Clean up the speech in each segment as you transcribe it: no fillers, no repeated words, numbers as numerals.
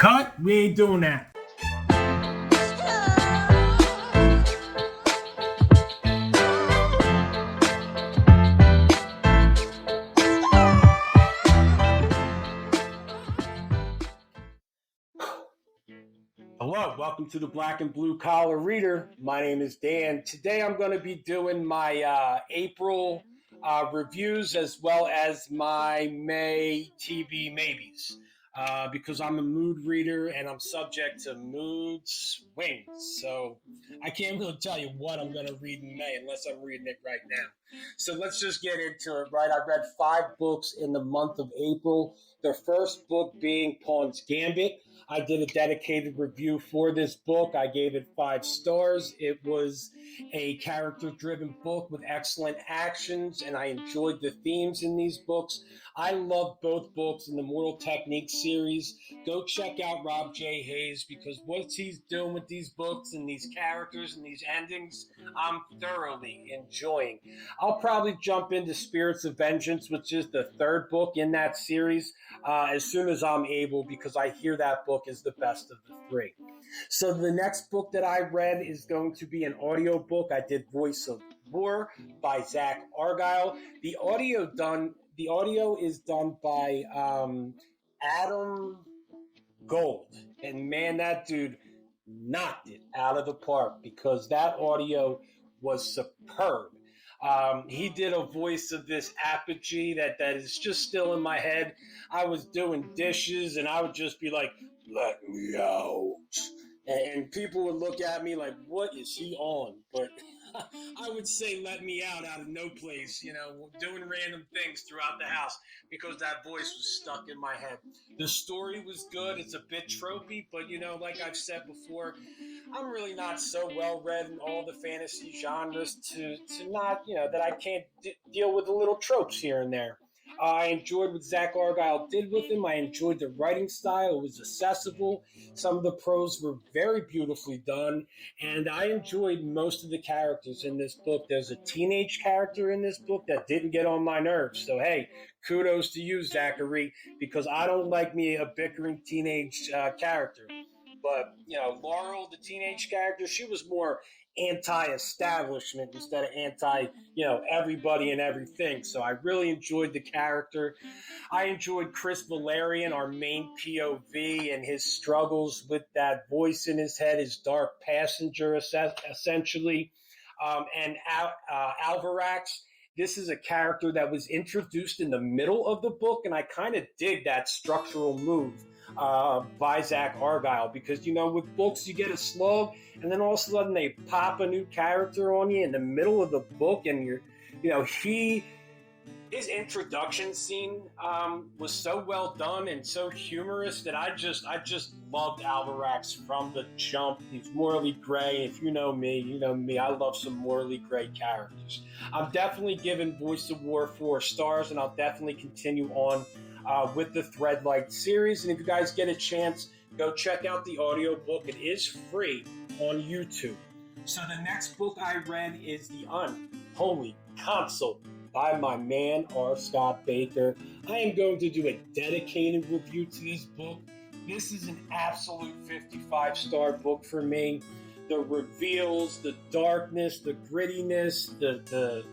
Cut. We ain't doing that. Hello, welcome to the Black and Blue Collar Reader. My name is Dan. Today I'm going to be doing my April reviews as well as my May TBMaybes because I'm a mood reader and I'm subject to mood swings. So I can't really tell you what I'm going to read in May unless I'm reading it right now. So let's just get into it, right? I read 5 books in the month of April. The first book being Pawn's Gambit. I did a dedicated review for this book. I gave it 5 stars. It was a character-driven book with excellent actions, and I enjoyed the themes in these books. I love both books in the Mortal Technique series. Go check out Rob J. Hayes because what he's doing with these books and these characters and these endings, I'm thoroughly enjoying. I'll probably jump into Spirits of Vengeance, which is the 3rd book in that series, as soon as I'm able because I hear that book is the best of the 3. So the next book that I read is going to be an audio book. I did Voice of War by Zach Argyle. The audio is done by Adam Gold. And man, that dude knocked it out of the park because that audio was superb. He did a voice of this apogee that is just still in my head. I was doing dishes and I would just be like, let me out. And people would look at me like, what is he on? But I would say let me out of no place, doing random things throughout the house because that voice was stuck in my head. The story was good. It's a bit tropey, but, like I've said before, I'm really not so well read in all the fantasy genres to not, that I can't deal with the little tropes here and there. I enjoyed what Zach Argyle did with him. I enjoyed the writing style. It was accessible. Some of the prose were very beautifully done. And I enjoyed most of the characters in this book. There's a teenage character in this book that didn't get on my nerves. So, hey, kudos to you, Zachary, because I don't like me a bickering teenage character. But, Laurel, the teenage character, she was more anti-establishment instead of everybody and everything. So I really enjoyed the character. I enjoyed Chris Valerian, our main POV, and his struggles with that voice in his head, his dark passenger, essentially. And Alvarax, this is a character that was introduced in the middle of the book, and I kind of dig that structural move by Zach Argyle because, with books, you get a slug, and then all of a sudden they pop a new character on you in the middle of the book, and his introduction scene was so well done and so humorous that I just loved Alvarax from the jump. He's morally gray. If you know me, you know me. I love some morally gray characters. I'm definitely giving Voice of War 4 stars, and I'll definitely continue on with the Threadlight series. And if you guys get a chance, go check out the audiobook. It is free on YouTube. So the next book I read is The Unholy Console by my man, R. Scott Baker. I am going to do a dedicated review to this book. This is an absolute 55-star book for me. The reveals, the darkness, the grittiness, the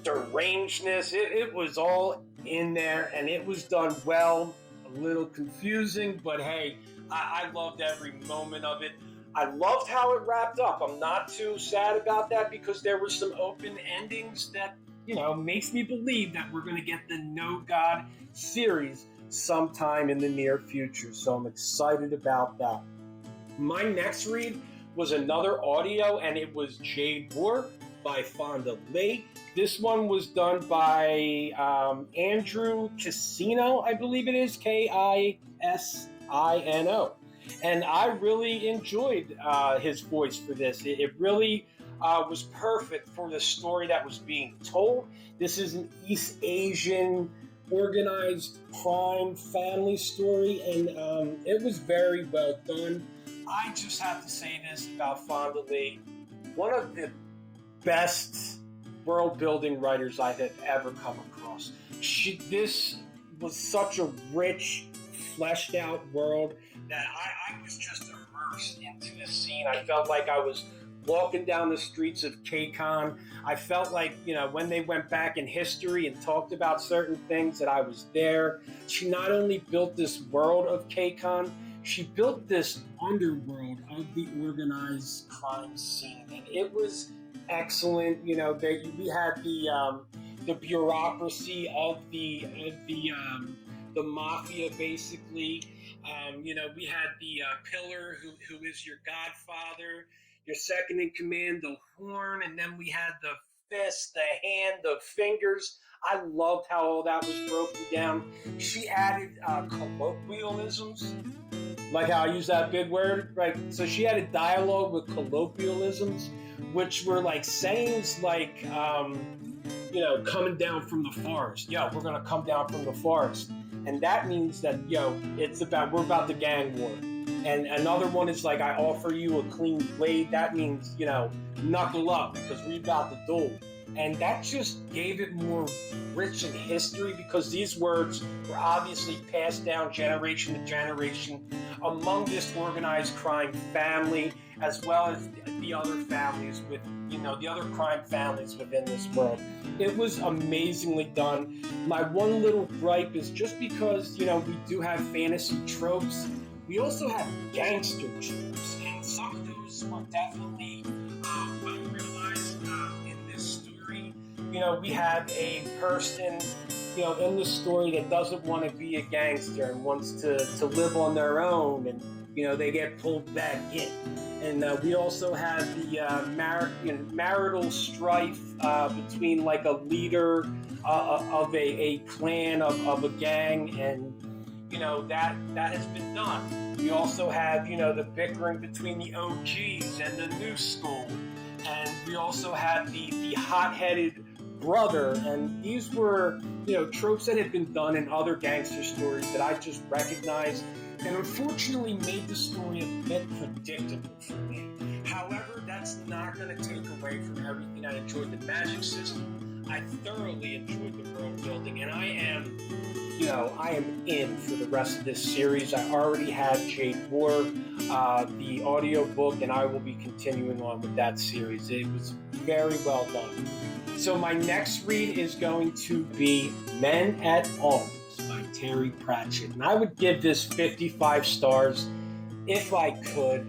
derangedness, it was all in there, and it was done well. A little confusing, but hey, I loved every moment of it. I loved how it wrapped up. I'm not too sad about that because there were some open endings that makes me believe that we're going to get the No God series sometime in the near future. So I'm excited about that. My next read was another audio, and it was Jade War by Fonda Lee. This one was done by Andrew Casino, I believe it is, Kisino. And I really enjoyed his voice for this. It really was perfect for the story that was being told. This is an East Asian organized crime family story, and it was very well done. I just have to say this about Fonda Lee. One of the best world-building writers I have ever come across. This was such a rich, fleshed out world that I was just immersed into this scene. I felt like I was walking down the streets of K-Con. I felt like, when they went back in history and talked about certain things, that I was there. She not only built this world of K-Con, she built this underworld of the organized crime scene, and it was excellent. We had the bureaucracy of the mafia, basically. We had the pillar, who is your godfather, your second in command, the horn, and then we had the fist, the hand, the fingers. I loved how all that was broken down. She added colloquialisms, like how I use that big word, right? So she added dialogue with colloquialisms, which were like sayings like, coming down from the forest. Yo, we're gonna come down from the forest, and that means that we're about the gang war. And another one is like, I offer you a clean blade. That means, knuckle up because we about to duel. And that just gave it more rich in history, because these words were obviously passed down generation to generation among this organized crime family, as well as the other families the other crime families within this world. It was amazingly done. My one little gripe is just because, we do have fantasy tropes, we also have gangster tropes, and some of those were definitely well realized in this story. We have a person, in the story that doesn't want to be a gangster and wants to live on their own, and they get pulled back in. And we also have the marital strife between like a leader of a clan, of a gang, and that has been done. We also have the bickering between the OGs and the new school, and we also have the hot-headed brother, and these were tropes that had been done in other gangster stories that I just recognized, and unfortunately made the story a bit predictable for me. However, that's not going to take away from everything. I enjoyed the magic system. I thoroughly enjoyed the world building, and I am in for the rest of this series. I already have Jade War, the audio book, and I will be continuing on with that series. It was very well done. So my next read is going to be Men at Arms by Terry Pratchett. And I would give this 55 stars if I could.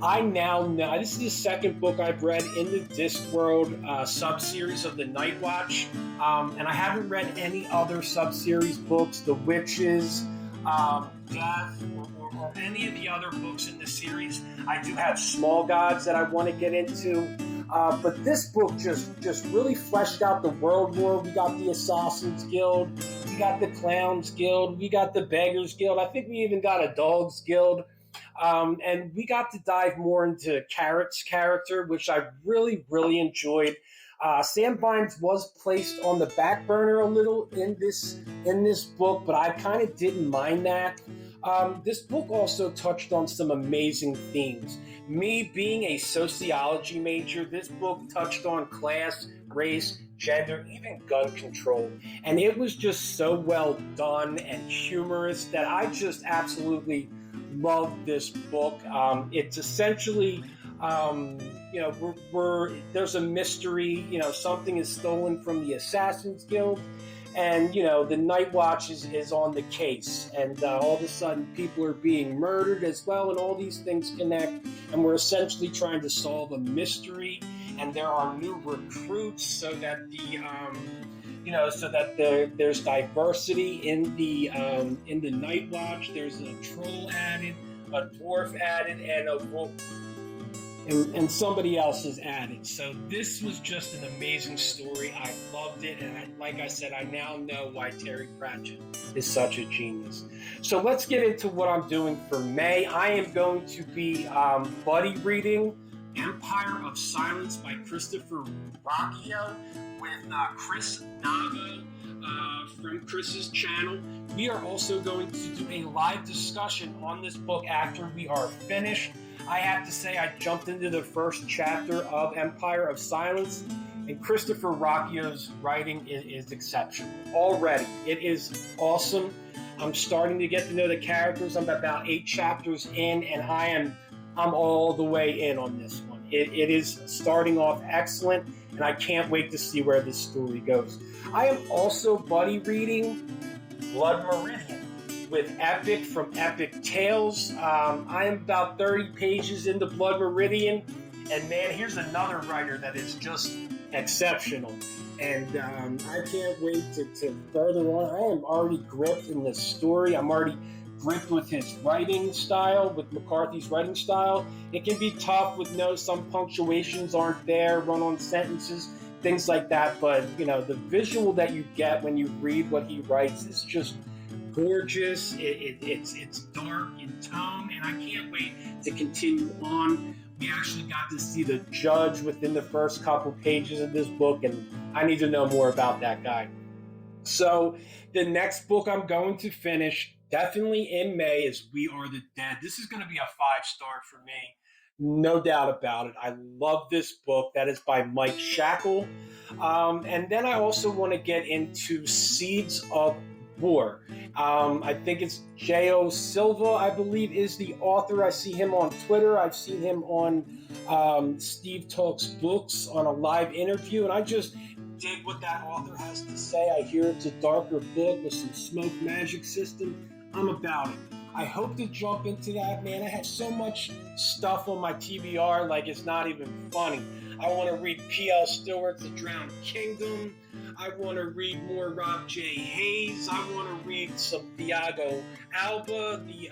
I now know, this is the second book I've read in the Discworld sub-series of the Night Watch. And I haven't read any other sub-series books, The Witches, Death, or any of the other books in the series. I do have Small Gods that I want to get into. But this book just really fleshed out the world more. We got the Assassin's Guild, we got the Clowns Guild, we got the Beggars Guild. I think we even got a Dogs Guild. And we got to dive more into Carrot's character, which I really, really enjoyed. Sam Bynes was placed on the back burner a little in this book, but I kind of didn't mind that. This book also touched on some amazing themes. Me being a sociology major, this book touched on class, race, gender, even gun control. And it was just so well done and humorous that I just absolutely loved this book. It's essentially, there's a mystery, something is stolen from the Assassin's Guild, and, the Night Watch is on the case, and all of a sudden people are being murdered as well, and all these things connect, and we're essentially trying to solve a mystery, and there are new recruits so that there's diversity in the Night Watch. There's a troll added, a dwarf added, and a wolf, and somebody else is added. So this was just an amazing story. I loved it, and like I said, I now know why Terry Pratchett is such a genius. So let's get into what I'm doing for May. I am going to be buddy reading Empire of Silence by Christopher Rocchio with Chris Nago from Chris's channel. We are also going to do a live discussion on this book after we are finished. I have to say, I jumped into the first chapter of Empire of Silence, and Christopher Rocchio's writing is exceptional already. It is awesome. I'm starting to get to know the characters. I'm about 8 chapters in, and I'm all the way in on this one. It is starting off excellent, and I can't wait to see where this story goes. I am also buddy reading Blood Meridian with Epic from Epic Tales. I am about 30 pages into Blood Meridian, and man, here's another writer that is just exceptional. And I can't wait to further on. I am already gripped in this story. I'm already gripped with his writing style, with McCarthy's writing style. It can be tough with some punctuations aren't there, run-on sentences, things like that. But the visual that you get when you read what he writes is just gorgeous. It's dark in tone, and I can't wait to continue on. We actually got to see the judge within the first couple pages of this book, and I need to know more about that guy. So the next book I'm going to finish, definitely in May, is We Are the Dead. This is going to be a 5-star for me, no doubt about it. I love this book. That is by Mike Shackle. And then I also want to get into Seeds of War. I think it's J.O. Silva, I believe, is the author. I see him on Twitter. I've seen him on Steve Talks Books on a live interview, and I just dig what that author has to say. I hear it's a darker book with some smoke magic system. I'm about it. I hope to jump into that, man. I have so much stuff on my TBR, like it's not even funny. I want to read P.L. Stewart's The Drowned Kingdom. I want to read more Rob J. Hayes. I want to read some Thiago Alba, the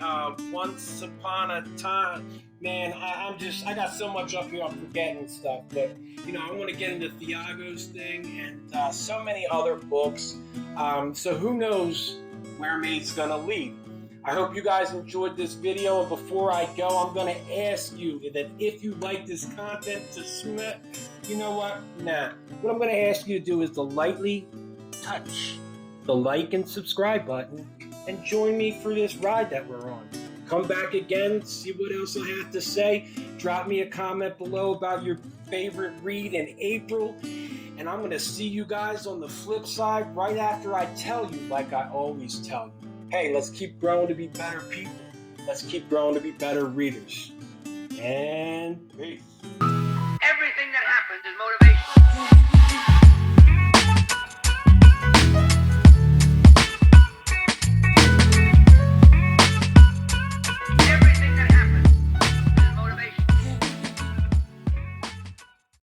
Once Upon a Time. Man, I got so much up here, I'm forgetting stuff. But, I want to get into Thiago's thing and so many other books. So who knows where May's going to lead. I hope you guys enjoyed this video. And before I go, I'm going to ask you that if you like this content, you know what? Nah. What I'm going to ask you to do is to lightly touch the like and subscribe button and join me for this ride that we're on. Come back again, see what else I have to say. Drop me a comment below about your favorite read in April. And I'm going to see you guys on the flip side right after I tell you, like I always tell you. Hey, let's keep growing to be better people. Let's keep growing to be better readers. And peace.